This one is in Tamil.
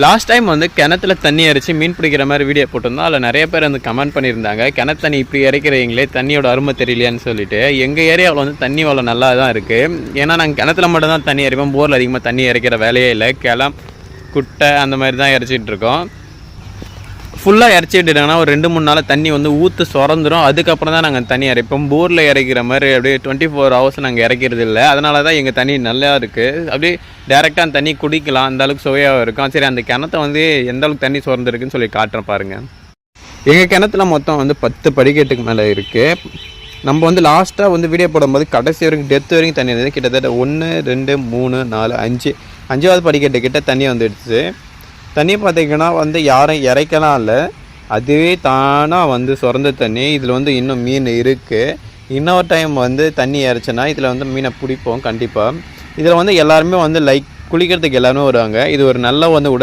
லாஸ்ட் டைம் வந்து கிணத்துல தண்ணி இறைச்சி மீன் பிடிக்கிற மாதிரி வீடியோ போட்டிருந்தோம். அதில் நிறைய பேர் வந்து கமெண்ட் பண்ணியிருந்தாங்க, கிணத்து தண்ணி இப்படி இறைக்கிறீங்களே தண்ணியோட அருமை தெரியலையான்னு சொல்லிட்டு. எங்கள் ஏரியாவில் வந்து தண்ணி வளம் நல்லா தான் இருக்குது. ஏன்னா நாங்கள் கிணத்துல மட்டும் தான் தண்ணி இறைப்போம். போரில் அதிகமாக தண்ணி இறைக்கிற வேலையே இல்லை. கிளம் குட்டை அந்த மாதிரி தான் இறைச்சிட்டு இருக்கோம். ஃபுல்லாக இறைச்சிட்டுட்டாங்கன்னா ஒரு 2-3 நாள் தண்ணி வந்து ஊற்று சுரந்துடும். அதுக்கப்புறம் தான் நாங்கள் தண்ணி இறைப்போம். போரில் இறைக்கிற மாதிரி அப்படியே 24 hours நாங்கள் இறைக்கிறது இல்லை. அதனால தான் எங்கள் தண்ணி நல்லா இருக்குது. அப்படியே டேரெக்டாக அந்த தண்ணி குடிக்கலாம், அந்த அளவுக்கு சுவையாக இருக்கும். சரி, அந்த கிணத்தை வந்து எந்த அளவுக்கு தண்ணி சுரந்துருக்குன்னு சொல்லி காட்டுறேன் பாருங்கள். எங்கள் கிணத்துல மொத்தம் வந்து 10 படிக்கட்டுக்கு மேலே இருக்குது. நம்ம வந்து லாஸ்ட்டாக வந்து வீடியோ போடும்போது கடைசி வரைக்கும் டெத் வரைக்கும் தண்ணி இருந்தது. கிட்டத்தட்ட 1 2 3 4 5 5வது படிக்கட்டுக்கிட்ட தண்ணி வந்துடுச்சு. தண்ணி பார்த்திங்கன்னா வந்து யாரும் இறைக்கலாம் இல்லை, அதுவே தானாக வந்து சுரந்த தண்ணி. இதில் வந்து இன்னும் மீன் இருக்குது. இன்னொரு டைம் வந்து தண்ணி இறைச்சனா இதில் வந்து மீனை பிடிப்போம் கண்டிப்பாக. இதில் வந்து எல்லாருமே வந்து குளிக்கிறதுக்கு எல்லாருமே வருவாங்க. இது ஒரு நல்ல வந்து